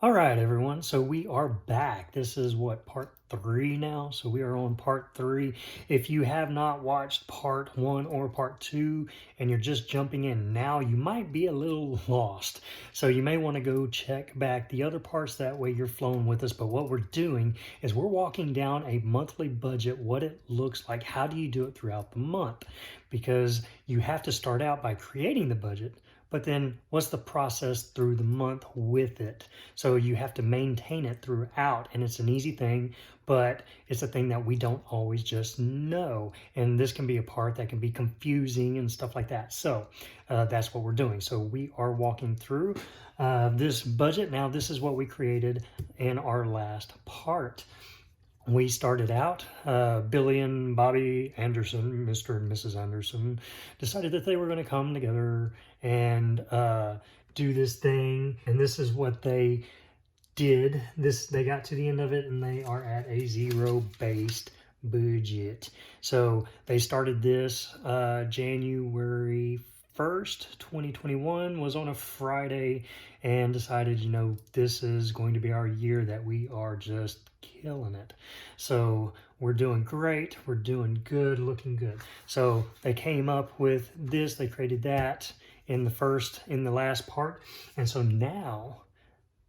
All right, everyone. So we are back. This is what, part three now. So we are on part three. If you have not watched part one or part two and you're just jumping in now, you might be a little lost. So you may want to go check back the other parts. That way you're flowing with us. But what we're doing is we're walking down a monthly budget, what it looks like. How do you do it throughout the month? Because you have to start out by creating the budget. But then what's the process through the month with it? So you have to maintain it throughout, and it's an easy thing, but it's a thing that we don't always just know. And this can be a part that can be confusing and stuff like that. So that's what we're doing. So we are walking through this budget. Now, this is what we created in our last part. We started out, Billy and Bobby Anderson, Mr. and Mrs. Anderson, decided that they were going to come together and do this thing. And this is what they did. They got to the end of it and they are at a zero-based budget. So they started this January 1st, 2021 was on a Friday, and decided, this is going to be our year that we are just killing it. So we're doing great. We're doing good, looking good. So they came up with this, they created that in the last part. And so now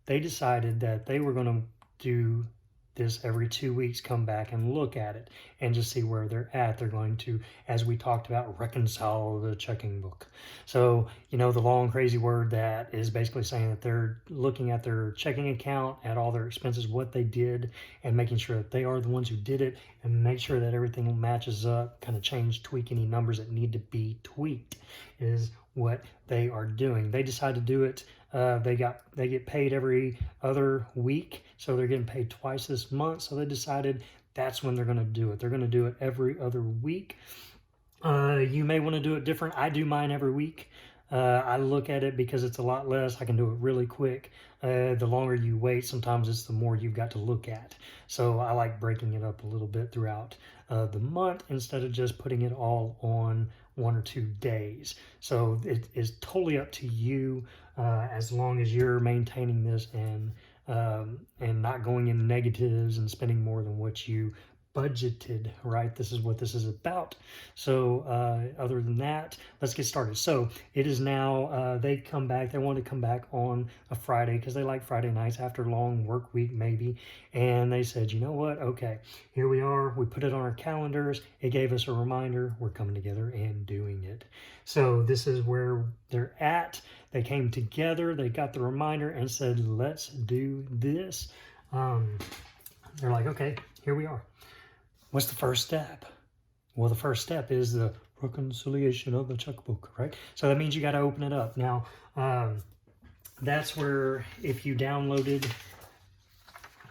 they decided that they were going to do this every 2 weeks, come back and look at it and just see where they're at. They're going to, as we talked about, reconcile the checking book. So, the long crazy word that is basically saying that they're looking at their checking account, at all their expenses, what they did, and making sure that they are the ones who did it, and make sure that everything matches up, kind of tweak any numbers that need to be tweaked is what they are doing. They decide to do it. They get paid every other week, so they're getting paid twice this month. So they decided that's when they're going to do it. They're going to do it every other week. You may want to do it different. I do mine every week. I look at it because it's a lot less. I can do it really quick. The longer you wait, sometimes it's the more you've got to look at. So I like breaking it up a little bit throughout the month instead of just putting it all on 1 or 2 days. So it is totally up to you, as long as you're maintaining this and not going in negatives and spending more than what you budgeted, right? This is what this is about. So other than that, let's get started. So it is now, they want to come back on a Friday because they like Friday nights after a long work week maybe. And they said, you know what? Okay, here we are. We put it on our calendars. It gave us a reminder. We're coming together and doing it. So this is where they're at. They came together. They got the reminder and said, let's do this. They're like, okay, here we are. What's the first step? Well, the first step is the reconciliation of the checkbook, right? So that means you got to open it up. Now, that's where, if you downloaded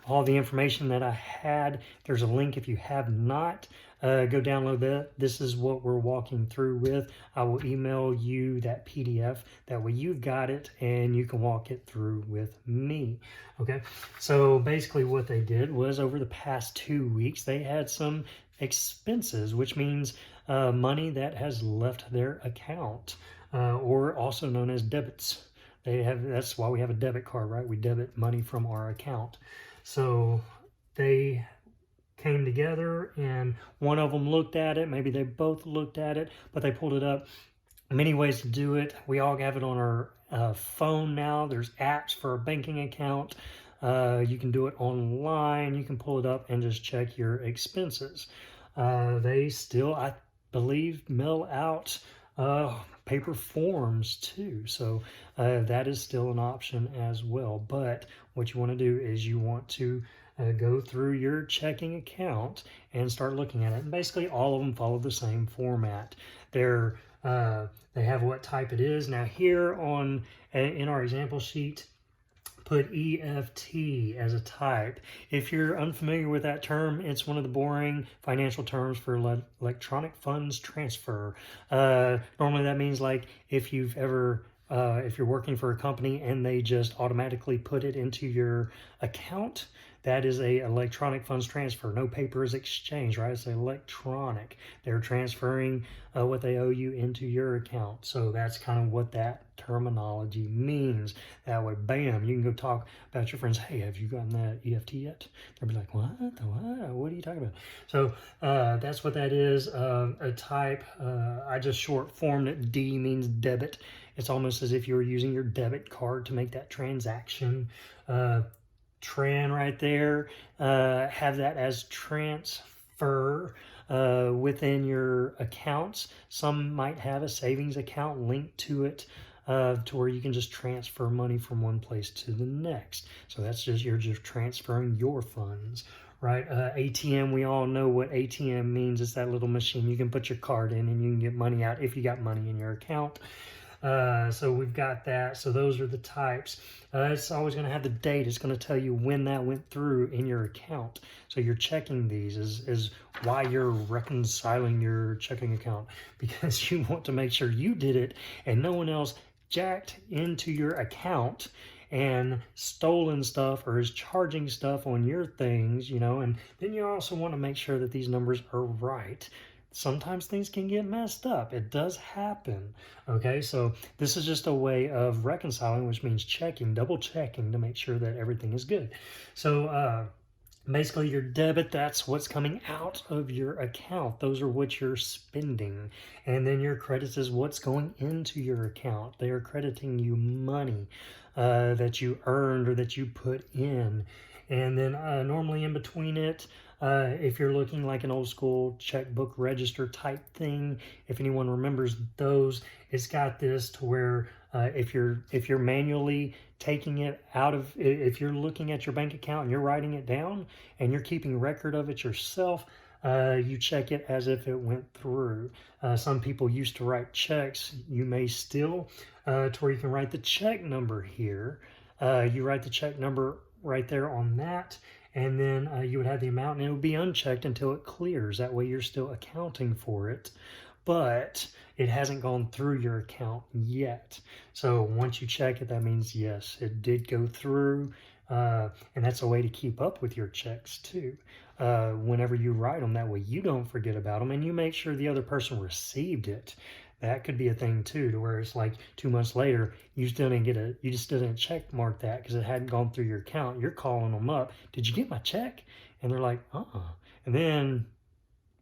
all the information that I had, there's a link. If you have not, go download that. This is what we're walking through with. I will email you that PDF. That way you've got it and you can walk it through with me. Okay, so basically what they did was, over the past 2 weeks, they had some expenses, which means money that has left their account, or also known as debits. That's why we have a debit card, right? We debit money from our account. So they came together and one of them looked at it. Maybe they both looked at it, but they pulled it up. Many ways to do it. We all have it on our phone now. There's apps for a banking account. You can do it online. You can pull it up and just check your expenses. They still, I believe, mail out paper forms too. So that is still an option as well. But what you want to do is you want to go through your checking account and start looking at it. And basically all of them follow the same format. They have what type it is. Now here in our example sheet, put EFT as a type. If you're unfamiliar with that term, it's one of the boring financial terms for electronic funds transfer. Normally that means, like, if you're working for a company and they just automatically put it into your account, that is a electronic funds transfer. No paper is exchanged, right? It's electronic. They're transferring what they owe you into your account. So that's kind of what that terminology means. That way, bam, you can go talk about your friends. Hey, have you gotten that EFT yet? They'll be like, what? What are you talking about? So that's what that is. A type, I just short formed it. D means debit. It's almost as if you were using your debit card to make that transaction. Tran right there, have that as transfer within your accounts. Some might have a savings account linked to it to where you can just transfer money from one place to the next. So that's just, you're just transferring your funds, right? ATM, we all know what ATM means. It's that little machine you can put your card in and you can get money out if you got money in your account. So we've got that. So those are the types. It's always going to have the date. It's going to tell you when that went through in your account. So you're checking these is why you're reconciling your checking account, because you want to make sure you did it and no one else jacked into your account and stolen stuff or is charging stuff on your things, you know. And then you also want to make sure that these numbers are right. Sometimes things can get messed up. It does happen. Okay, so this is just a way of reconciling, which means checking, double checking to make sure that everything is good. So basically your debit, that's what's coming out of your account. Those are what you're spending. And then your credits is what's going into your account. They are crediting you money that you earned or that you put in. And then normally in between it, if you're looking like an old school checkbook register type thing, if anyone remembers those, it's got this to where if you're manually taking it out of, if you're looking at your bank account and you're writing it down and you're keeping record of it yourself, you check it as if it went through. Some people used to write checks. You may still, to where you can write the check number here. You write the check number right there on that, and then you would have the amount and it would be unchecked until it clears. That way you're still accounting for it, but it hasn't gone through your account yet. So once you check it, that means yes, it did go through, and that's a way to keep up with your checks too. Whenever you write them, that way you don't forget about them and you make sure the other person received it. That could be a thing too, to where it's like 2 months later, you still didn't get you just didn't check mark that because it hadn't gone through your account. You're calling them up. Did you get my check? And they're like, And then,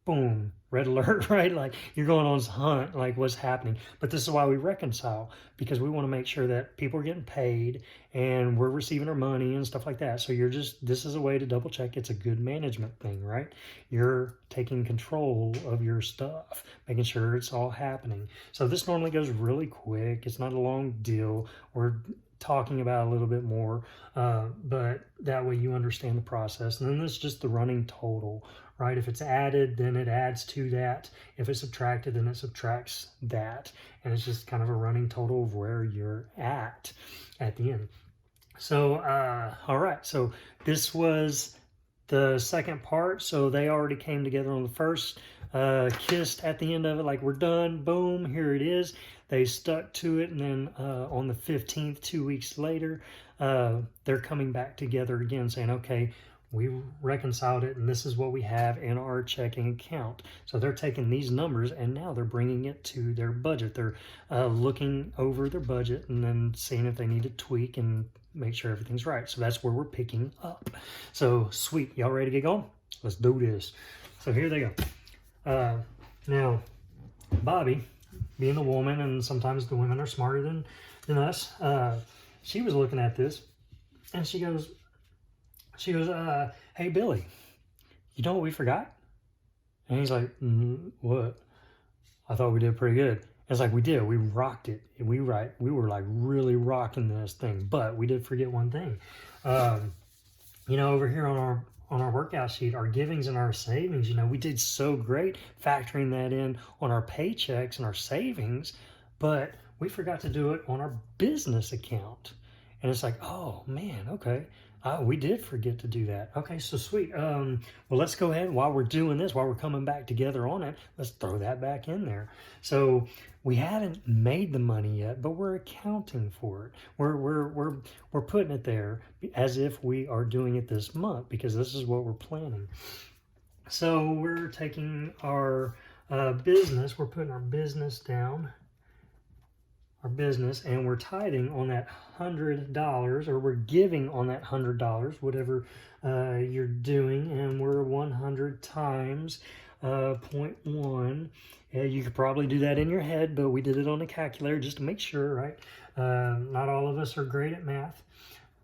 boom, red alert, right? Like you're going on this hunt, like what's happening. But this is why we reconcile, because we want to make sure that people are getting paid and we're receiving our money and stuff like that. So this is a way to double check. It's a good management thing, right? You're taking control of your stuff, making sure it's all happening. So this normally goes really quick. It's not a long deal. We're talking about a little bit more, but that way you understand the process. And then this is just the running total, right? If it's added, then it adds to that. If it's subtracted, then it subtracts that. And it's just kind of a running total of where you're at the end. So, all right. So this was the second part. So they already came together on the first, kissed at the end of it, like we're done, boom, here it is. They stuck to it, and then on the 15th, 2 weeks later, they're coming back together again saying, okay, we reconciled it and this is what we have in our checking account. So they're taking these numbers and now they're bringing it to their budget. They're looking over their budget and then seeing if they need to tweak and make sure everything's right. So that's where we're picking up. So sweet, y'all ready to get going? Let's do this. So here they go. Now, Bobby, being a woman, and sometimes the women are smarter than us, she was looking at this and she goes, hey, Billy, you know what we forgot? And he's like, what? I thought we did pretty good. It's like, we did. We rocked it. We were like really rocking this thing, but we did forget one thing. You know, over here on our workout sheet, our givings and our savings, you know, we did so great factoring that in on our paychecks and our savings, but we forgot to do it on our business account. And it's like, oh man, okay. We did forget to do that. Okay, so sweet. Well, let's go ahead while we're doing this, while we're coming back together on it, let's throw that back in there. So we haven't made the money yet, but we're accounting for it. We're putting it there as if we are doing it this month, because this is what we're planning. So we're taking our business, we're putting our business down, and we're tithing on that $100, or we're giving on that $100, whatever you're doing, and we're 100 times 0.1. You could probably do that in your head, but we did it on a calculator just to make sure, right? Not all of us are great at math.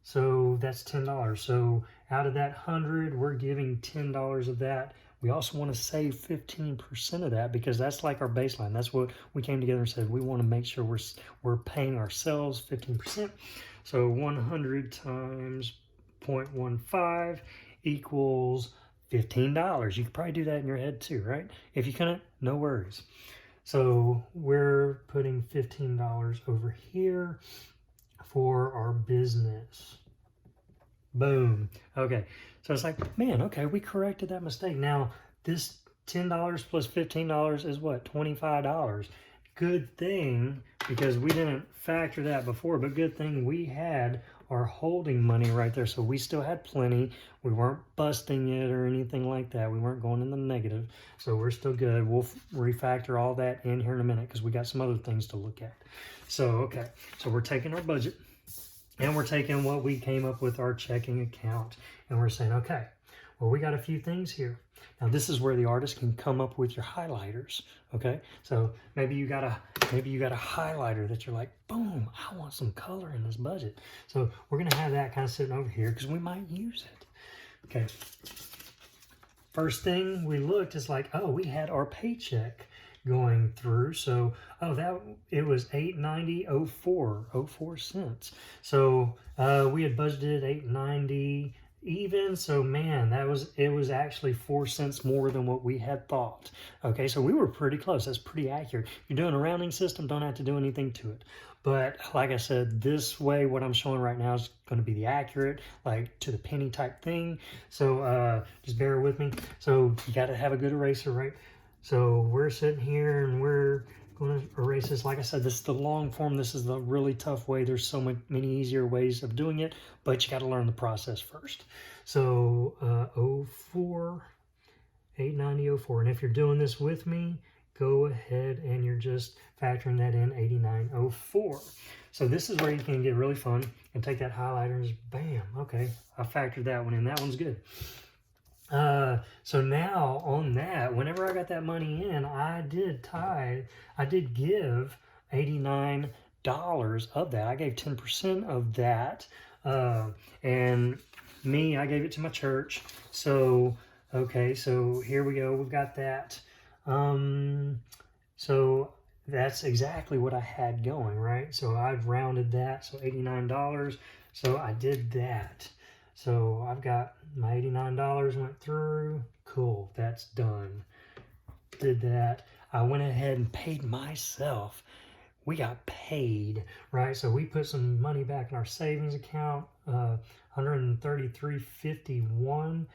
So that's $10. So out of that 100, we're giving $10 of that. We also want to save 15% of that, because that's like our baseline. That's what we came together and said. We want to make sure we're paying ourselves 15%. So 100 times 0.15 equals $15. You could probably do that in your head too, right? If you couldn't, no worries. So we're putting $15 over here for our business. Boom. Okay. So it's like, man, okay, we corrected that mistake. Now, this $10 plus $15 is what? $25. Good thing, because we didn't factor that before, but good thing we had our holding money right there. So we still had plenty. We weren't busting it or anything like that. We weren't going in the negative. So we're still good. We'll refactor all that in here in a minute, because we got some other things to look at. So, okay. So we're taking our budget, and we're taking what we came up with, our checking account, and we're saying, okay, well, we got a few things here. Now, this is where the artist can come up with your highlighters, okay? So maybe you got a highlighter that you're like, boom, I want some color in this budget. So we're going to have that kind of sitting over here, because we might use it. Okay. First thing we looked is like, oh, we had our paycheck going through. So, it was $8.90.04 cents. So we had budgeted $8.90 even. So man, it was actually 4 cents more than what we had thought. Okay, so we were pretty close. That's pretty accurate. If you're doing a rounding system, don't have to do anything to it. But like I said, this way, what I'm showing right now is going to be the accurate, like to the penny type thing. So just bear with me. So you got to have a good eraser, right? So we're sitting here and we're going to erase this. Like I said, this is the long form. This is the really tough way. There's so many easier ways of doing it, but you got to learn the process first. So 04, 890.04. And if you're doing this with me, go ahead and you're just factoring that in, 89.04. So this is where you can get really fun and take that highlighter and just bam, okay, I factored that one in. That one's good. So now on that, whenever I got that money in, I did give $89 of that. I gave 10% of that. And me, I gave it to my church. So, okay, so here we go. We've got that. So that's exactly what I had going, right? So I've rounded that. So $89. So I did that. So I've got my $89 went through. Cool, that's done. Did that. I went ahead and paid myself. We got paid, right? So we put some money back in our savings account. $133.51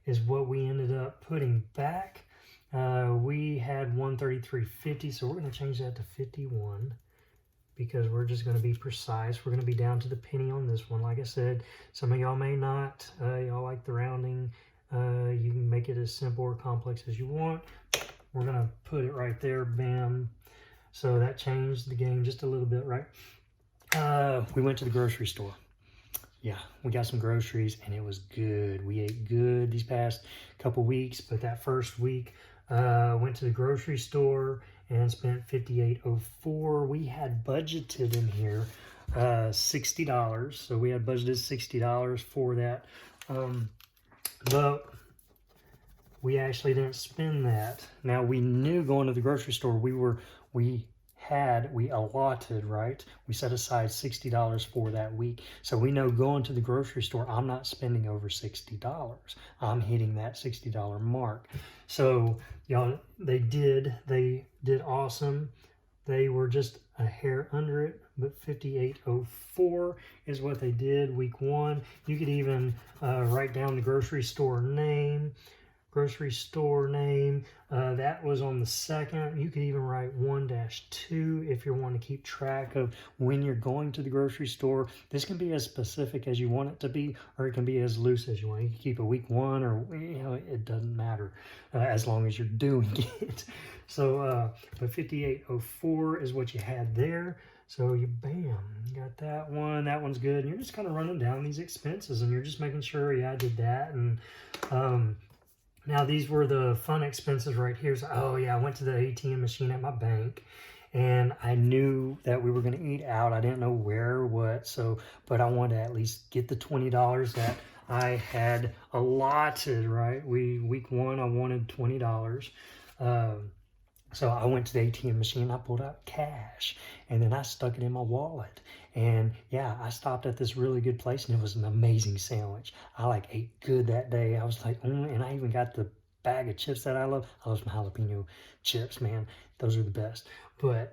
is what we ended up putting back. We had $133.50, so we're going to change that to 51. Because we're just going to be precise. We're going to be down to the penny on this one. Like I said, some of y'all may not. Y'all like the rounding. You can make it as simple or complex as you want. We're going to put it right there. Bam. So that changed the game just a little bit, right? We went to the grocery store. Yeah, we got some groceries, and it was good. We ate good these past couple weeks, but that first week, went to the grocery store and spent $58.04. We had budgeted in here $60. So we had budgeted $60 for that. But we actually didn't spend that. Now we knew going to the grocery store, we allotted, right? We set aside $60 for that week. So we know going to the grocery store, I'm not spending over $60. I'm hitting that $60 mark. So y'all, they did awesome. They were just a hair under it, but 5804 is what they did week 1. You could even write down the grocery store name. That was on the 2nd. You could even write 1-2 if you want to keep track of when you're going to the grocery store. This can be as specific as you want it to be, or it can be as loose as you want. You can keep a week 1, or it doesn't matter as long as you're doing it. So, but 5804 is what you had there. So you got that one. That one's good. And you're just kind of running down these expenses, and you're just making sure, yeah, I did that. And now these were the fun expenses right here. So, oh yeah, I went to the ATM machine at my bank, and I knew that we were going to eat out. I didn't know where or what. So, but I wanted to at least get the $20 that I had allotted. Right, week 1, I wanted $20. So I went to the ATM machine, I pulled out cash, and then I stuck it in my wallet. And yeah, I stopped at this really good place, and it was an amazing sandwich. I ate good that day. I was like, and I even got the bag of chips that I love. I love some jalapeno chips, man. Those are the best. But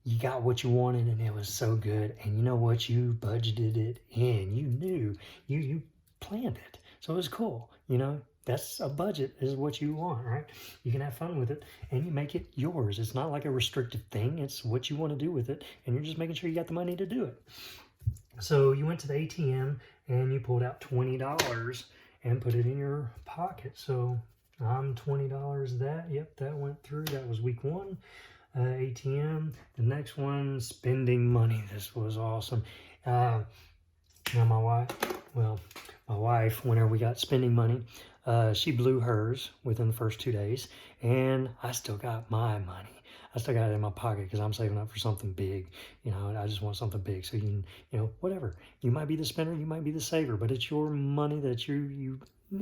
you got what you wanted, and it was so good. And you know what? You budgeted it in. You knew. You planned it. So it was cool, That's a budget is what you want, right? You can have fun with it, and you make it yours. It's not like a restrictive thing. It's what you want to do with it, and you're just making sure you got the money to do it. So you went to the ATM, and you pulled out $20 and put it in your pocket. So I'm $20 that. Yep, that went through. That was week 1. ATM. The next one, spending money. This was awesome. Now my wife, whenever we got spending money, she blew hers within the first 2 days, and I still got my money. I still got it in my pocket because I'm saving up for something big. I just want something big. So whatever. You might be the spender, you might be the saver, but it's your money that you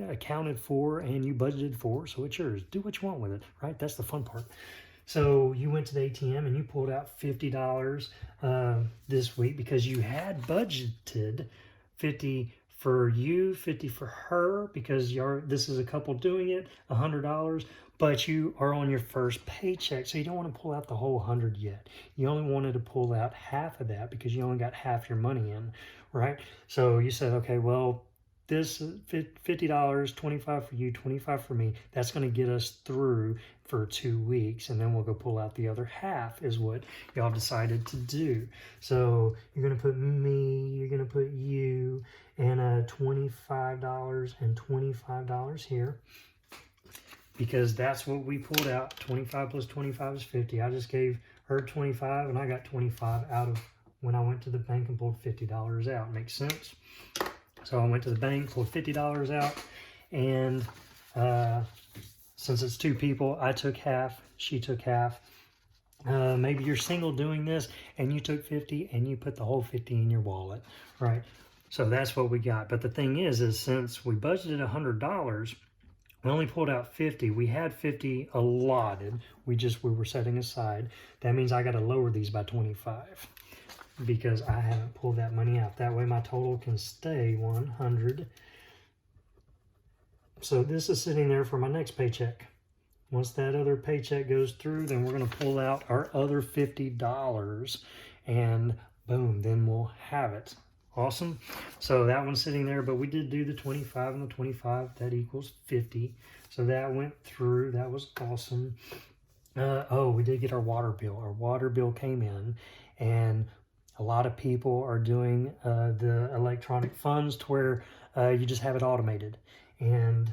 accounted for and you budgeted for, so it's yours. Do what you want with it, right? That's the fun part. So you went to the ATM and you pulled out $50 this week because you had budgeted $50 for you, $50 for her, because this is a couple doing it, $100, but you are on your first paycheck, so you don't want to pull out the whole 100 yet. You only wanted to pull out half of that because you only got half your money in, right? So you said, okay, well, this $50, 25 for you, 25 for me, that's going to get us through for 2 weeks, and then we'll go pull out the other half is what y'all decided to do. So you're going to put me, you're going to put you, and $25 and $25 here, because that's what we pulled out. 25 plus 25 is 50. I just gave her 25, and I got 25 out of when I went to the bank and pulled $50 out. Makes sense? So I went to the bank, pulled $50 out, and since it's 2 people, I took half, she took half. Maybe you're single doing this, and you took 50, and you put the whole 50 in your wallet, right? So that's what we got. But the thing is since we budgeted $100, we only pulled out 50. We had 50 allotted. We were setting aside. That means I got to lower these by 25 because I haven't pulled that money out. That way my total can stay 100. So this is sitting there for my next paycheck. Once that other paycheck goes through, then we're going to pull out our other $50, and boom, then we'll have it. Awesome. So that one's sitting there, but we did do the 25 and the 25. That equals 50. So that went through. That was awesome. We did get our water bill. Our water bill came in, and a lot of people are doing the electronic funds to where you just have it automated. And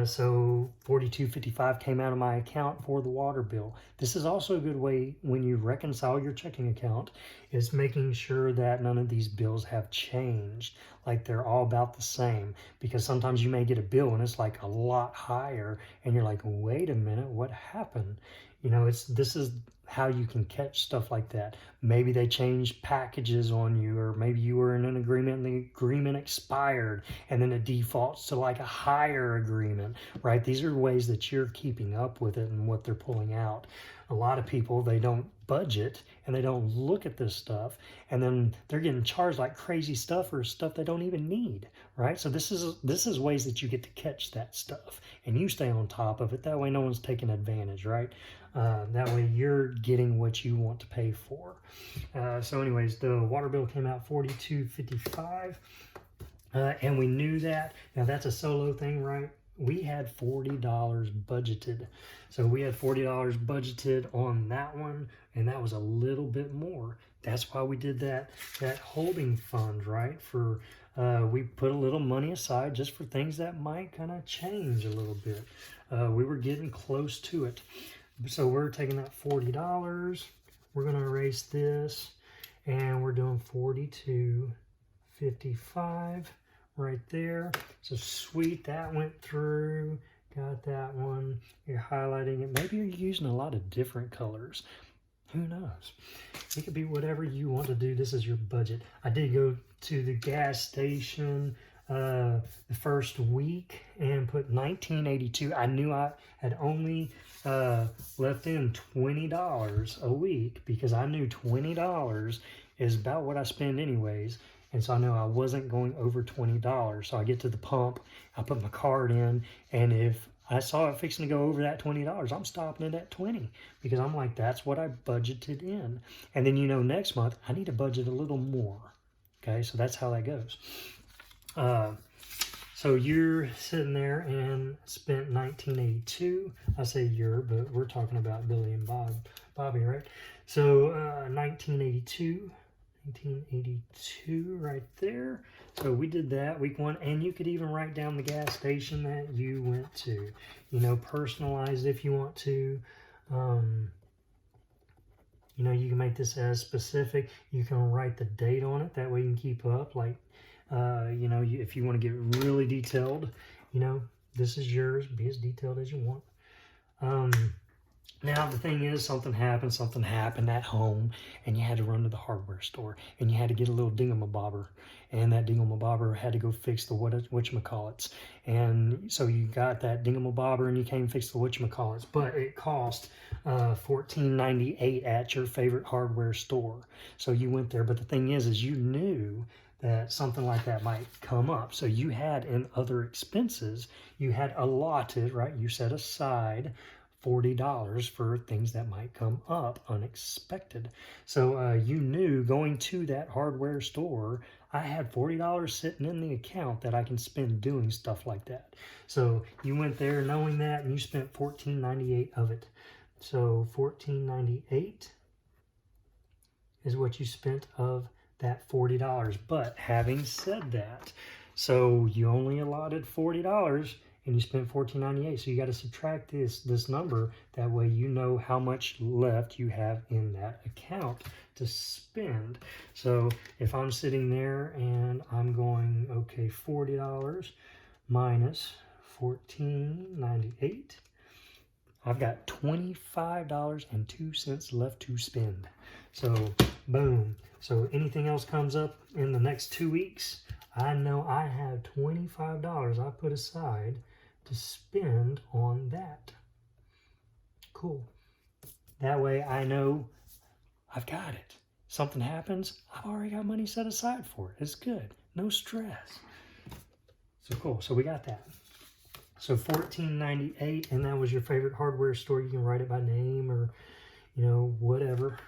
so $42.55 came out of my account for the water bill. This is also a good way when you reconcile your checking account, is making sure that none of these bills have changed, like they're all about the same, because sometimes you may get a bill and it's like a lot higher and you're like, wait a minute, what happened? This is how you can catch stuff like that. Maybe they changed packages on you, or maybe you were in an agreement and the agreement expired and then it defaults to like a higher agreement, right? These are ways that you're keeping up with it and what they're pulling out. a lot of people, they don't budget and they don't look at this stuff, and then they're getting charged like crazy stuff for stuff they don't even need, right? So this is ways that you get to catch that stuff and you stay on top of it. That way no one's taking advantage, right? That way you're getting what you want to pay for. So anyways, the water bill came out $42.55, and we knew that. Now that's a solo thing, right? We had $40 budgeted. So we had $40 budgeted on that one, and that was a little bit more. That's why we did that holding fund, right? For we put a little money aside just for things that might kind of change a little bit. We were getting close to it. So we're taking that $40, we're going to erase this, and we're doing $42.55 right there. So sweet, that went through. Got that one. You're highlighting it. Maybe you're using a lot of different colors. Who knows? It could be whatever you want to do. This is your budget. I did go to the gas station the first week and put $19.82. I knew I had only left in $20 a week because I knew $20 is about what I spend anyways. And so I know I wasn't going over $20. So I get to the pump, I put my card in, and if I saw it fixing to go over that $20, I'm stopping it at $20 because I'm like, that's what I budgeted in. And then, you know, next month I need to budget a little more. Okay, so that's how that goes. So you're sitting there and spent $19.82. I say you're, but we're talking about Billy and Bobby, right? So $19.82 right there. So we did that week one, and you could even write down the gas station that you went to. You know, personalize if you want to. You know, you can make this as specific. You can write the date on it. That way you can keep up. Like, you know, if you want to get really detailed, you know, this is yours. Be as detailed as you want. Now, the thing is, something happened at home, and you had to run to the hardware store, and you had to get a little dingamabobber, and that dingamabobber had to go fix the whatchamacallits. And so you got that dingamabobber, and you came and fixed the whatchamacallits, but it cost $14.98 at your favorite hardware store. So you went there, but the thing is you knew that something like that might come up. So you had in other expenses, you had allotted, right? You set aside $40 for things that might come up unexpected. So you knew going to that hardware store, I had $40 sitting in the account that I can spend doing stuff like that. So you went there knowing that, and you spent $14.98 of it. So $14.98 is what you spent of that $40. But having said that, so you only allotted $40 and you spent $14.98. So you got to subtract this number. That way you know how much left you have in that account to spend. So if I'm sitting there and I'm going, okay, $40 minus $14.98, I've got $25.02 left to spend. So boom. So anything else comes up in the next 2 weeks, I know I have $25 I put aside to spend on that. Cool. That way I know I've got it. Something happens, I've already got money set aside for it. It's good. No stress. So cool. So we got that. So $14.98, and that was your favorite hardware store. You can write it by name or, you know, whatever.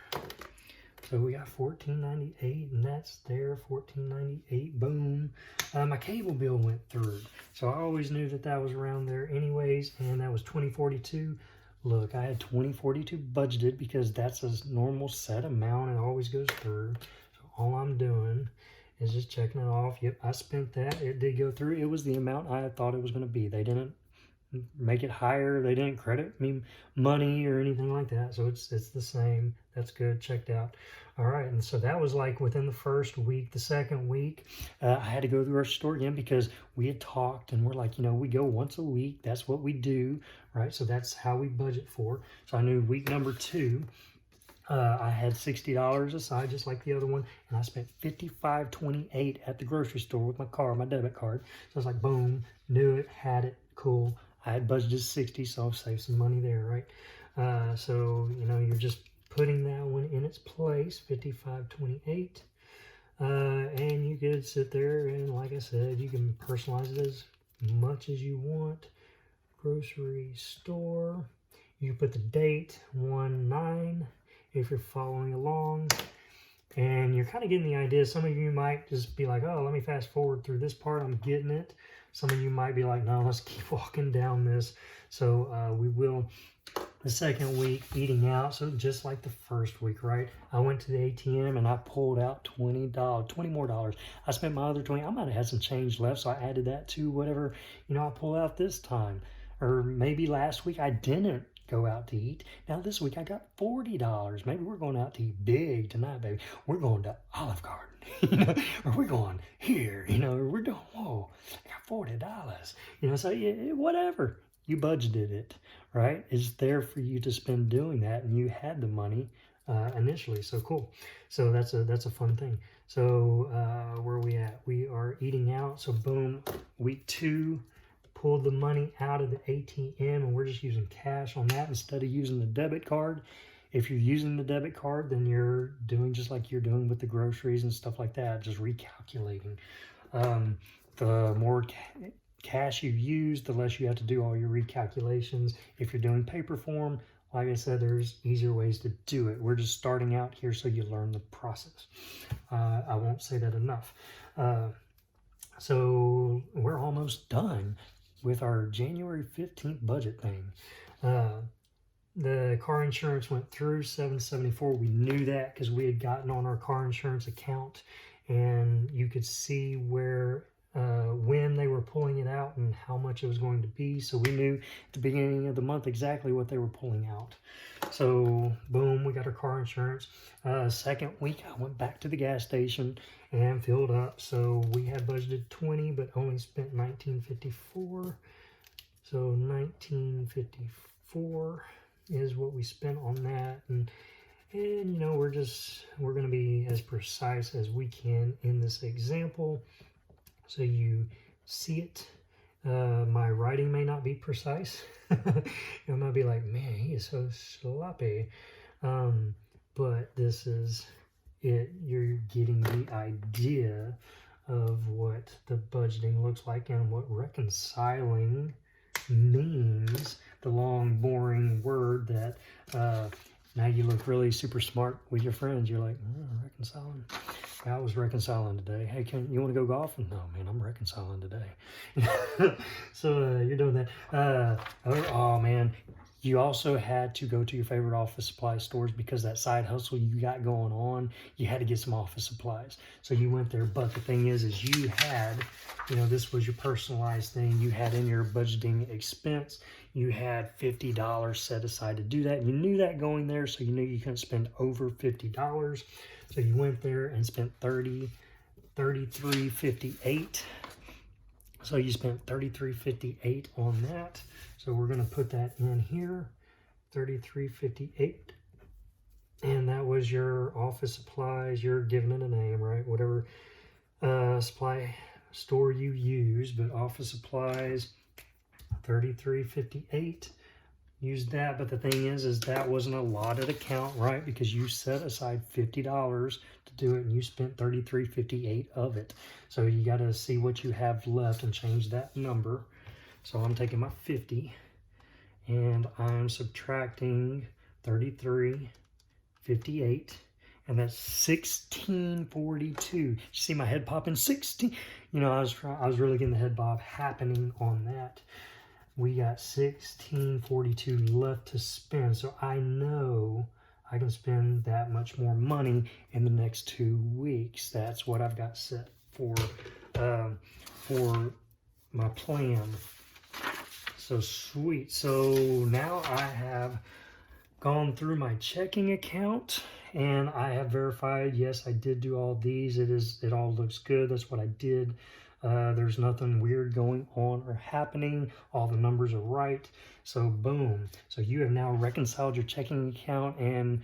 So we got $14.98, and that's there, $14.98, boom. My cable bill went through. So I always knew that was around there anyways, and that was $20.42. Look, I had $20.42 budgeted because that's a normal set amount. It always goes through. So all I'm doing is just checking it off. Yep, I spent that. It did go through. It was the amount I thought it was going to be. They didn't make it higher. They didn't credit me money or anything like that. So it's the same. That's good. Checked out. All right. And so that was like within the first week. The second week, I had to go to the grocery store again because we had talked and we're like, you know, we go once a week. That's what we do. Right. So that's how we budget for. So I knew week number 2, I had $60 aside, just like the other one, and I spent $55.28 at the grocery store with my debit card. So I was like, boom, knew it, had it, cool. I had budgeted $60, so I'll save some money there, right? So, you know, you're just putting that one in its place, 55.28. And you could sit there and, like I said, you can personalize it as much as you want. Grocery store. You put the date 1/9 if you're following along. And you're kind of getting the idea. Some of you might just be like, oh, let me fast forward through this part. I'm getting it. Some of you might be like, no, let's keep walking down this. So we will. The second week, eating out. So just like the first week, right? I went to the ATM and I pulled out $20 more. I spent my other 20. I might have had some change left, so I added that to whatever, you know, I pulled out this time. Or maybe last week I didn't go out to eat. Now this week I got $40. Maybe we're going out to eat big tonight, baby. We're going to Olive Garden, you know, or we're going here, you know, or we're doing, whoa, I got $40, you know, so yeah, whatever. You budgeted it, right? It's there for you to spend doing that, and you had the money initially. So cool. So that's a fun thing. So where are we at? We are eating out. So boom, week 2, pulled the money out of the ATM, and we're just using cash on that instead of using the debit card. If you're using the debit card, then you're doing just like you're doing with the groceries and stuff like that, just recalculating. The more cash you use, the less you have to do all your recalculations. If you're doing paper form, like I said, there's easier ways to do it. We're just starting out here so you learn the process. I won't say that enough. So we're almost done with our January 15th budget thing. The car insurance went through $774. We knew that because we had gotten on our car insurance account, and you could see where when they were pulling it out and how much it was going to be. So we knew at the beginning of the month exactly what they were pulling out. So boom, we got our car insurance. Second week, I went back to the gas station and filled up. So we had budgeted 20, but only spent 19.54. So 19.54 is what we spent on that. And you know, we're going to be as precise as we can in this example, so you see it. My writing may not be precise. I might be like, man, he is so sloppy. But this is it. You're getting the idea of what the budgeting looks like and what reconciling means. The long, boring word that now you look really super smart with your friends. You're like, reconciling. I was reconciling today. Hey, you want to go golfing? No, man, I'm reconciling today. So you're doing that. Oh, man. You also had to go to your favorite office supply stores because that side hustle you got going on, you had to get some office supplies. So you went there. But the thing is you had, you know, this was your personalized thing. You had in your budgeting expense, you had $50 set aside to do that. You knew that going there, so you knew you couldn't spend over $50. So you went there and spent $33.58. So you spent $33.58 on that. So we're going to put that in here, $33.58. And that was your office supplies. You're giving it a name, right? Whatever supply store you use, but office supplies, $33.58. Use that, but the thing is that wasn't a allotted account, right? Because you set aside $50 to do it, and you spent $33.58 of it. So you got to see what you have left and change that number. So I'm taking my 50, and I'm subtracting 33.58, and that's 16.42. You see my head popping? 16. You know, I was really getting the head bob happening on that. We got 16.42 left to spend, so I know I can spend that much more money in the next 2 weeks. That's what I've got set for my plan. So sweet. So now I have gone through my checking account, and I have verified, yes, I did do all these. It all looks good. That's what I did. There's nothing weird going on or happening. All the numbers are right. So boom. So you have now reconciled your checking account and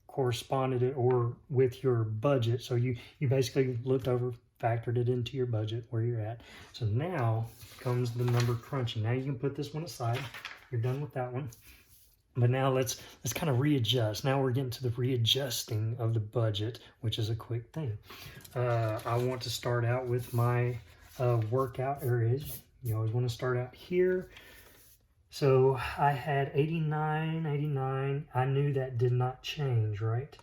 corresponded it or with your budget. So you basically looked over, factored it into your budget where you're at. So now comes the number crunching. Now you can put this one aside. You're done with that one. But now let's kind of readjust. Now we're getting to the readjusting of the budget, which is a quick thing. I want to start out with my workout areas. You always want to start out here. So I had 89, 89. I knew that did not change, right?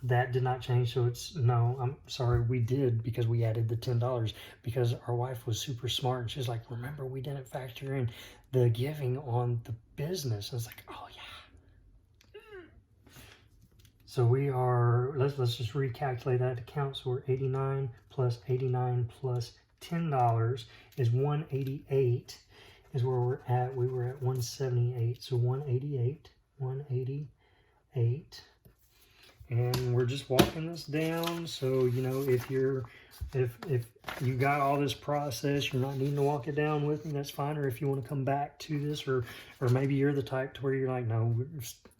That did not change. So no, I'm sorry, we did, because we added the $10, because our wife was super smart and she's like, remember, we didn't factor in the giving on the business. I was like, oh yeah. So we are, let's just recalculate that account. So we're 89 plus 89 plus $10 is 188 is where we're at. We were at 178. So 188, 188. And we're just walking this down. So, you know, if you got all this process, you're not needing to walk it down with me, that's fine. Or if you want to come back to this, or maybe you're the type to where you're like, no,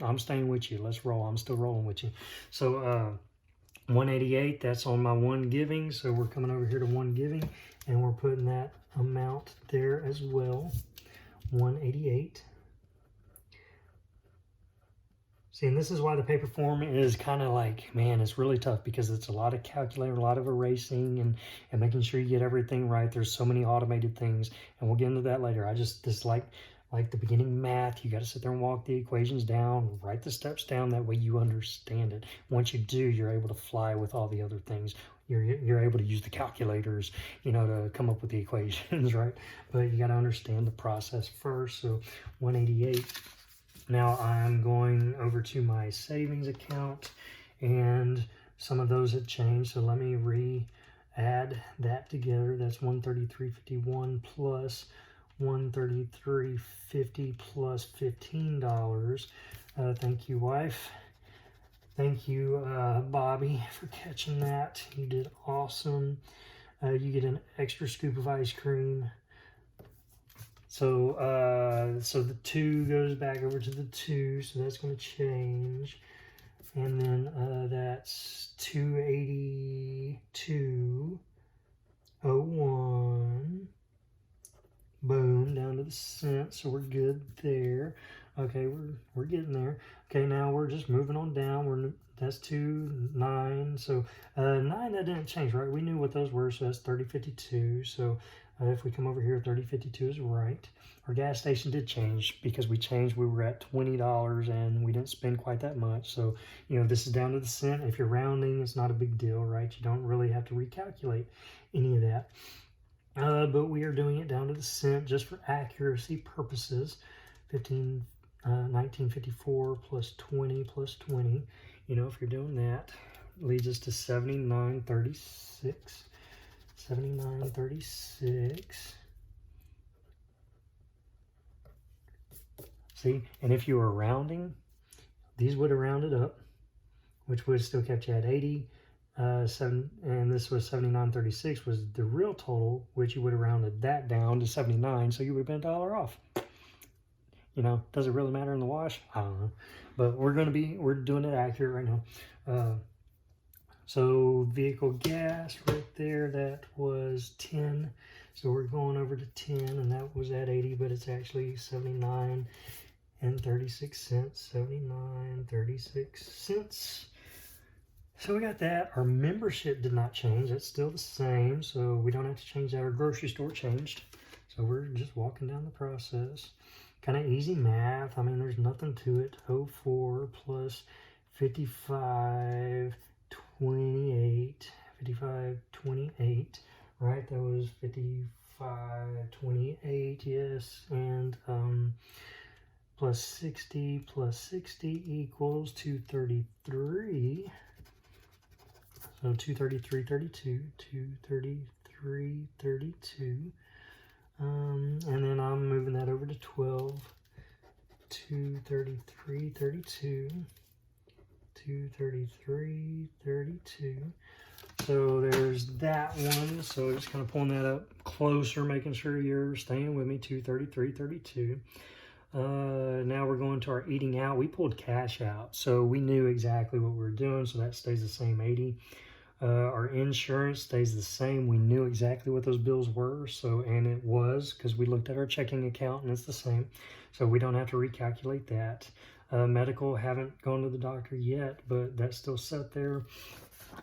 I'm staying with you. Let's roll. I'm still rolling with you. So 188, that's on my one giving. So we're coming over here to one giving, and we're putting that amount there as well. 188. See, and this is why the paper form is kind of like, man, it's really tough, because it's a lot of calculating, a lot of erasing, and making sure you get everything right. There's so many automated things, and we'll get into that later. This like the beginning math, you got to sit there and walk the equations down, write the steps down. That way you understand it. Once you do, you're able to fly with all the other things. You're able to use the calculators, you know, to come up with the equations, right? But you got to understand the process first. So 188. Now I'm going over to my savings account, and some of those had changed. So let me re-add that together. That's 133.51 plus 133.50 plus $15. Thank you, wife. Thank you, Bobby, for catching that. You did awesome. You get an extra scoop of ice cream. So so the 2 goes back over to the 2, so that's going to change. And then that's 282.01. Boom, down to the cent, so we're good there. Okay, we're getting there. Okay, now we're just moving on down. That's 2, 9. So 9, that didn't change, right? We knew what those were, so that's 30.52. So if we come over here, 30.52 is right. Our gas station did change, because we changed. We were at $20 and we didn't spend quite that much. So, you know, this is down to the cent. If you're rounding, it's not a big deal, right? You don't really have to recalculate any of that. But we are doing it down to the cent just for accuracy purposes. 1954 plus 20 plus 20. You know, if you're doing that, leads us to 79.36. 79.36. See, and if you were rounding, these would have rounded up, which would have still kept you at 80. And this was 79.36 was the real total, which you would have rounded that down to 79, so you would have been $1 off. You know, does it really matter in the wash? I don't know, but we're doing it accurate right now. So vehicle gas right there, that was 10. So we're going over to 10, and that was at 80, but it's actually 79.36. 79.36. So we got that. Our membership did not change. That's still the same, so we don't have to change that. Our grocery store changed. So we're just walking down the process. Kind of easy math. I mean, there's nothing to it. 04 plus 55.28. 55.28, right? That was 55.28, yes. And plus 60 equals 233. So 233.32, 233.32. And then I'm moving that over to 12. 233.32. 233.32. So there's that one. So just kind of pulling that up closer, making sure you're staying with me. 233.32. Now we're going to our eating out. We pulled cash out, so we knew exactly what we were doing, so that stays the same, 80. Our insurance stays the same. We knew exactly what those bills were, so, and it was because we looked at our checking account and it's the same, so we don't have to recalculate that. Medical, haven't gone to the doctor yet, but that's still set there.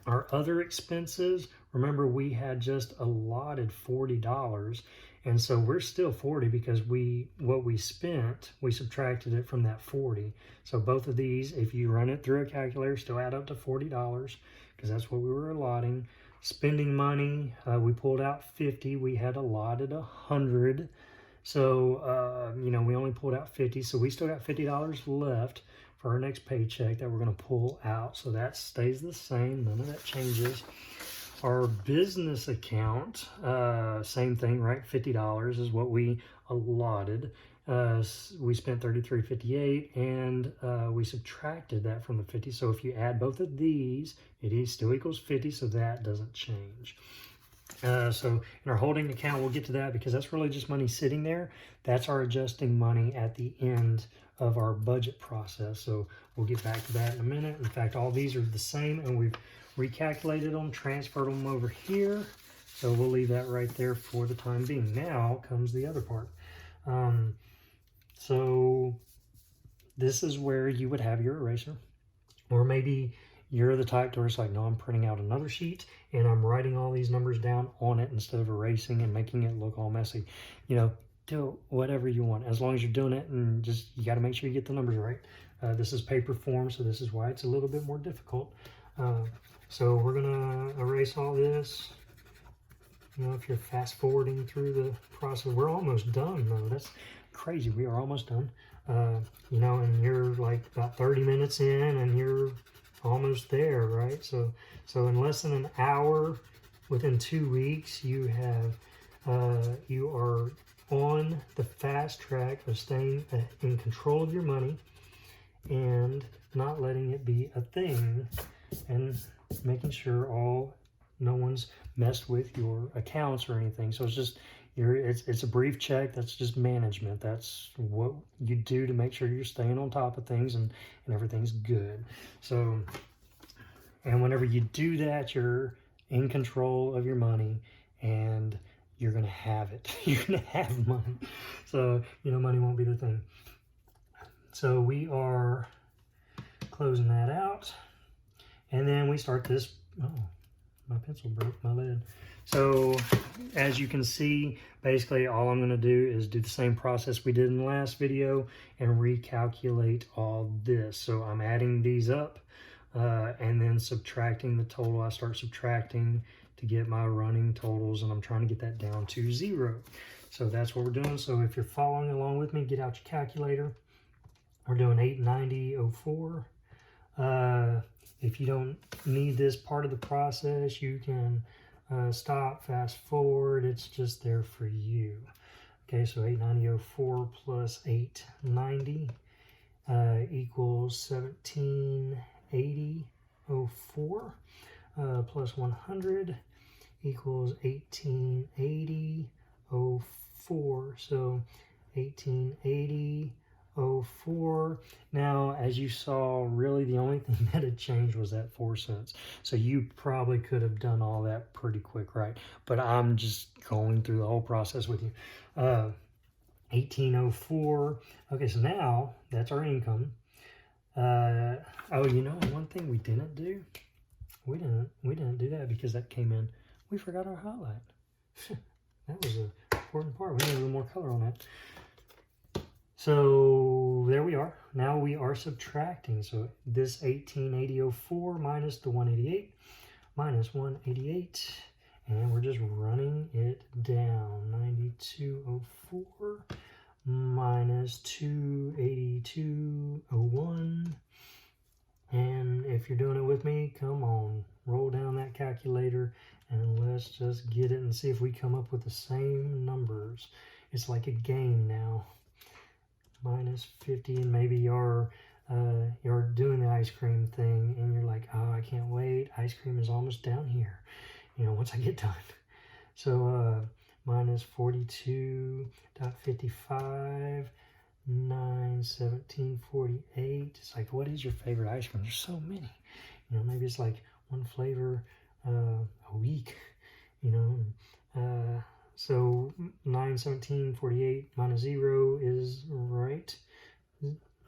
Our other expenses, remember we had just allotted $40, and so we're still 40 because what we spent, we subtracted it from that 40. So both of these, if you run it through a calculator, still add up to $40 because that's what we were allotting. Spending money, we pulled out 50. We had allotted 100. So, you know, we only pulled out 50. So we still got $50 left for our next paycheck that we're going to pull out. So that stays the same. None of that changes. Our business account, same thing, right? $50 is what we allotted. We spent $33.58, and we subtracted that from the 50. So if you add both of these, still equals 50, so that doesn't change. So in our holding account, we'll get to that because that's really just money sitting there. That's our adjusting money at the end of our budget process. So we'll get back to that in a minute. In fact, all these are the same, and we've recalculated them, transferred them over here. So we'll leave that right there for the time being. Now comes the other part. So this is where you would have your eraser, or maybe you're the type to where it's like, no, I'm printing out another sheet and I'm writing all these numbers down on it instead of erasing and making it look all messy. You know, do whatever you want as long as you're doing it, and just you got to make sure you get the numbers right. This is paper form, so this is why it's a little bit more difficult. So we're gonna erase all this. You know, if you're fast forwarding through the process, we're almost done though. That's crazy. We are almost done. You know, and you're like about 30 minutes in and you're almost there, right? So in less than an hour, within 2 weeks, you are on the fast track of staying in control of your money and not letting it be a thing, and making sure no one's messed with your accounts or anything. So it's just it's a brief check. That's just management. That's what you do to make sure you're staying on top of things and everything's good. So, and whenever you do that, you're in control of your money and you're going to have it. You're going to have money. So, you know, money won't be the thing. So we are closing that out. And then we start this. Oh, my pencil broke my lid. So as you can see, basically all I'm going to do is do the same process we did in the last video and recalculate all this. So I'm adding these up and then subtracting the total. I start subtracting to get my running totals, and I'm trying to get that down to 0. So that's what we're doing. So if you're following along with me, get out your calculator. We're doing 890.04. If you don't need this part of the process, you can stop, fast forward. It's just there for you. Okay, so 890.04 plus 890 equals 1780.04 plus 100 equals 1880.04. So 1880.04. Now, as you saw, really the only thing that had changed was that 4 cents. So you probably could have done all that pretty quick, right? But I'm just going through the whole process with you. 1804. Okay, so now that's our income. Oh, you know, one thing we didn't do? We didn't do that because that came in. We forgot our highlight. That was an important part. We need a little more color on that. So there we are. Now we are subtracting. So this 1880.04 minus the 188 minus 188, and we're just running it down. 92.04 minus 282.01. And if you're doing it with me, come on, roll down that calculator and let's just get it and see if we come up with the same numbers. It's like a game now. Minus 50, and maybe you're doing the ice cream thing and you're like, oh, I can't wait. Ice cream is almost down here, you know, once I get done. So minus 42.55, 917.48. It's like, what is your favorite ice cream? There's so many. You know, maybe it's like one flavor a week, you know. So 9:17:48 minus 0 is right.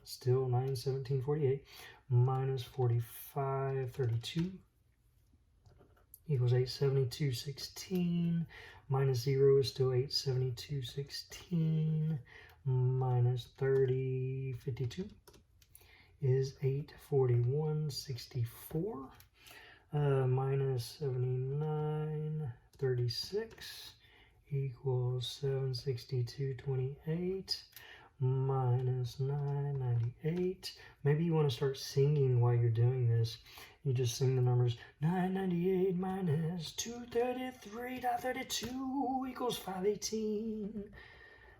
Still 9:17:48 minus 45:32 equals 872:16. Minus 0 is still 872:16. Minus 30:52 is 841:64. Minus 79:36 equals 762:28. Minus 998. Maybe you want to start singing while you're doing this. You just sing the numbers. 998 minus 233.32 equals 518.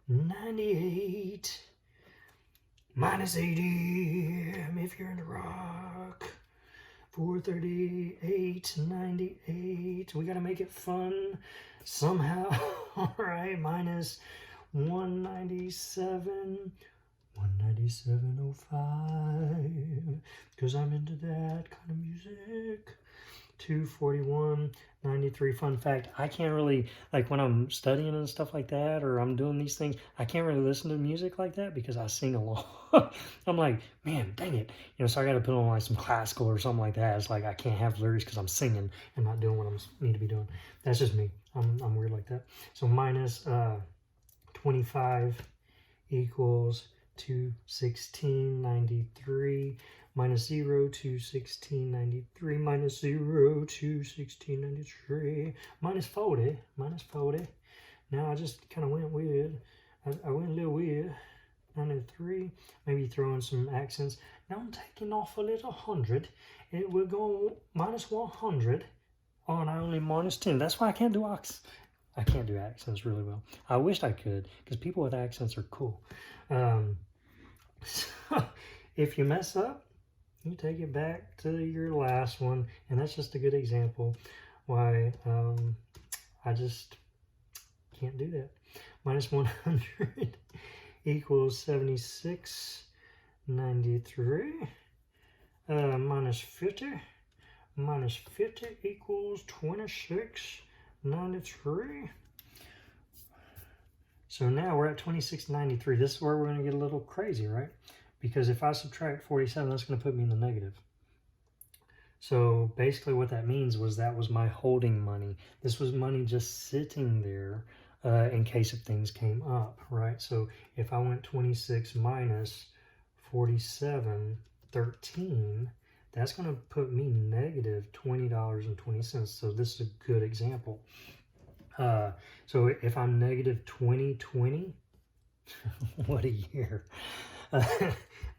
98 minus 80 if you're in the rock. 438.98. We got to make it fun somehow. All right, minus 197, 197.05, because I'm into that kind of music. 241.93. Fun fact, I can't really, like when I'm studying and stuff like that, or I'm doing these things, I can't really listen to music like that because I sing along. I'm like, man, dang it. So I got to put on like some classical or something like that. It's like I can't have lyrics because I'm singing and not doing what I need to be doing. That's just me. I'm weird like that. So minus 25 equals 216.93. Minus 0 to 1693, minus 0 to 1693, minus 40, minus 40. Now I just kind of went weird. I went a little weird. 93, maybe throw in some accents. Now I'm taking off a little 100. It will go minus 100. Oh, and I only minus 10. That's why I can't do accents. I can't do accents really well. I wish I could, because people with accents are cool. So if you mess up, you take it back to your last one, and that's just a good example why I just can't do that. Minus 100 equals 76.93. Minus 50. Minus 50 equals 26.93. So now we're at 26.93. This is where we're going to get a little crazy, right? Because if I subtract 47, that's going to put me in the negative. So basically what that means was that was my holding money. This was money just sitting there in case if things came up, right? So if I went 26 minus 47.13, that's going to put me negative $20.20. So this is a good example. So if I'm negative 2020, what a year.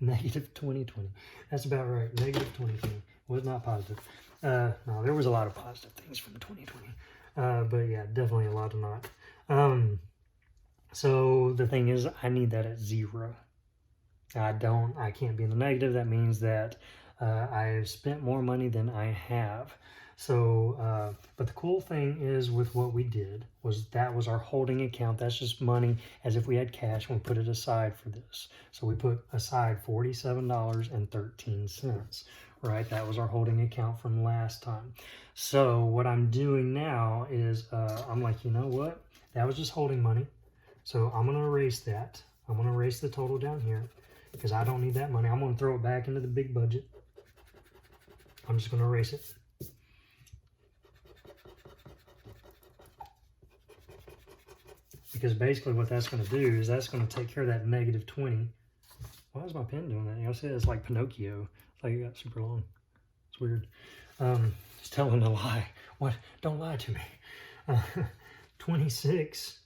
Negative 2020. That's about right. Negative 2020 was not positive. No, there was a lot of positive things from 2020. But yeah, definitely a lot of not. So the thing is, I need that at 0. I can't be in the negative. That means that I've spent more money than I have. So, but the cool thing is with what we did was that was our holding account. That's just money as if we had cash and we put it aside for this. So we put aside $47.13, right? That was our holding account from last time. So what I'm doing now is I'm like, you know what? That was just holding money. So I'm going to erase that. I'm going to erase the total down here because I don't need that money. I'm going to throw it back into the big budget. I'm just going to erase it. Because basically what that's going to do is that's going to take care of that negative 20. Why is my pen doing that? You know, see, it's like Pinocchio. It's like it got super long. It's weird. It's telling a lie. What? Don't lie to me. 26.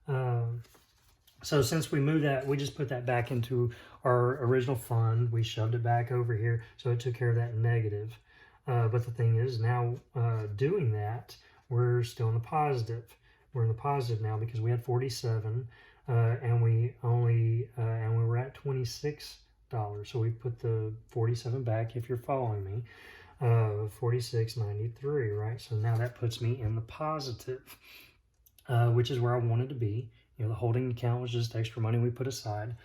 So since we moved that, we just put that back into our original fund. We shoved it back over here. So it took care of that negative. But the thing is now doing that, we're still in the positive. We're in the positive now because we had 47 and we were at $26. So we put the 47 back if you're following me. 46.93, right? So now that puts me in the positive, which is where I wanted to be. You know, the holding account was just extra money we put aside.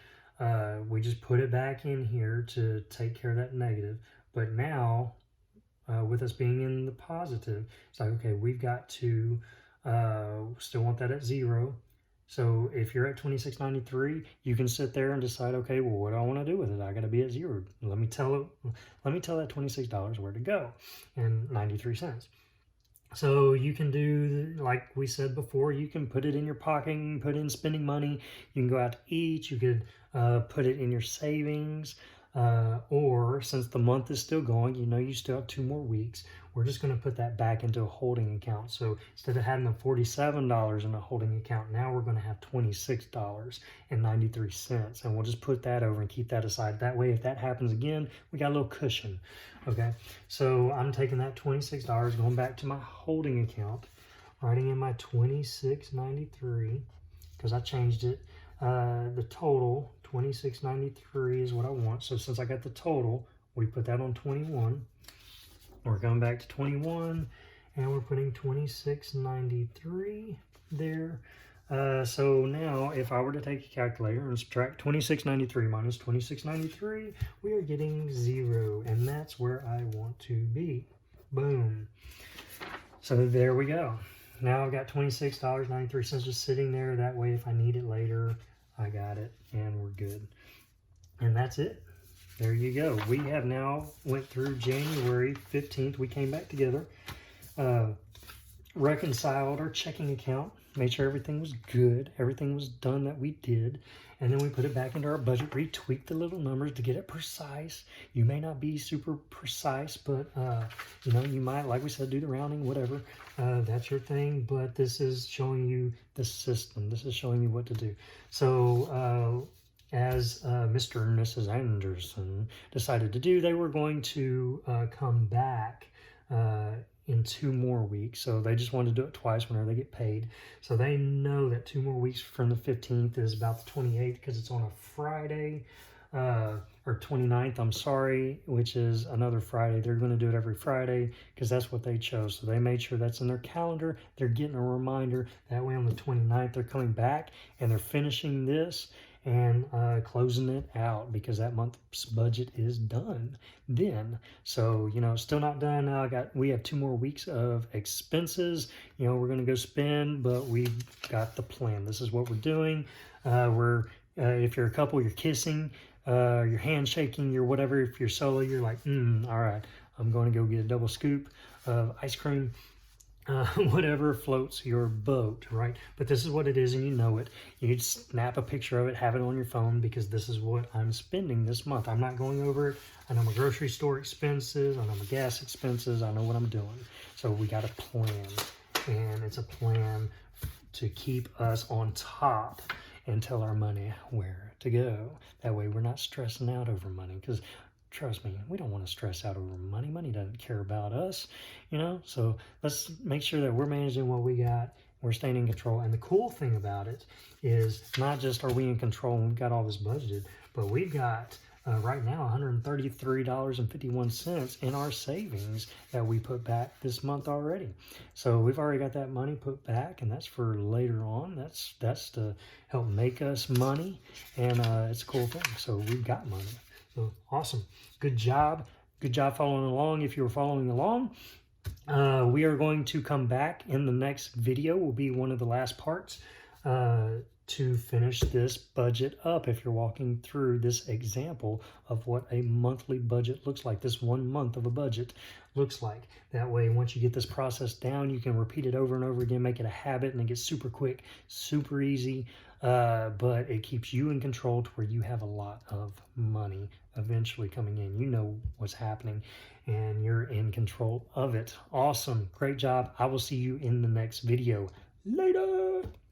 We just put it back in here to take care of that negative. But now with us being in the positive. It's like, okay, we've got to still want that at 0. So if you're at 26.93, you can sit there and decide, okay, well, what do I want to do with it? I got to be at 0. Let me tell that $26 where to go, and 93 cents. So you can do, like we said before, you can put it in your pocket, you can put in spending money, you can go out to eat, you could put it in your savings, or since the month is still going, you know you still have 2 more weeks, we're just going to put that back into a holding account. So instead of having the $47 in a holding account, now we're going to have $26.93, and we'll just put that over and keep that aside. That way, if that happens again, we got a little cushion. Okay, so I'm taking that $26, going back to my holding account, writing in my $26.93 because I changed it. The total $26.93 is what I want. So since I got the total, we put that on 21. We're going back to 21, and we're putting $26.93 there. So now, if I were to take a calculator and subtract $26.93 minus $26.93, we are getting 0, and that's where I want to be. Boom. So there we go. Now I've got $26.93 just sitting there. That way, if I need it later, I got it, and we're good. And that's it. There you go. We have now went through January 15th. We came back together, reconciled our checking account, made sure everything was good, everything was done that we did, and then we put it back into our budget, retweaked the little numbers to get it precise. You may not be super precise, but you know, you might, like we said, do the rounding, whatever. That's your thing, but this is showing you the system. This is showing you what to do. So as Mr. and Mrs. Anderson decided to do, they were going to come back in 2 more weeks. So they just wanted to do it twice whenever they get paid. So they know that 2 more weeks from the 15th is about the 28th because it's on a Friday, or 29th, I'm sorry, which is another Friday. They're going to do it every Friday because that's what they chose. So they made sure that's in their calendar. They're getting a reminder. That way on the 29th, they're coming back and they're finishing this and closing it out because that month's budget is done then. So, you know, still not done. Now we have 2 more weeks of expenses. You know, we're going to go spend, but we've got the plan. This is what we're doing. If you're a couple, you're kissing, you're handshaking, you're whatever. If you're solo, you're like, all right, I'm going to go get a double scoop of ice cream. Whatever floats your boat, right? But this is what it is, and you know it. You snap a picture of it, have it on your phone, because this is what I'm spending this month. I'm not going over it. I know my grocery store expenses. I know my gas expenses. I know what I'm doing. So we got a plan, and it's a plan to keep us on top and tell our money where to go. That way we're not stressing out over money, because trust me, we don't want to stress out over money. Money doesn't care about us, you know? So let's make sure that we're managing what we got. We're staying in control. And the cool thing about it is not just are we in control and we've got all this budgeted, but we've got right now $133.51 in our savings that we put back this month already. So we've already got that money put back, and that's for later on. That's to help make us money, and it's a cool thing. So we've got money. So awesome. Good job. Good job following along. If you were following along, we are going to come back in the next video. Will be one of the last parts to finish this budget up. If you're walking through this example of what a monthly budget looks like, this 1 month of a budget looks like. That way, once you get this process down, you can repeat it over and over again, make it a habit, and it gets super quick, super easy. But it keeps you in control to where you have a lot of money eventually coming in. You know what's happening, and you're in control of it. Awesome. Great job. I will see you in the next video. Later.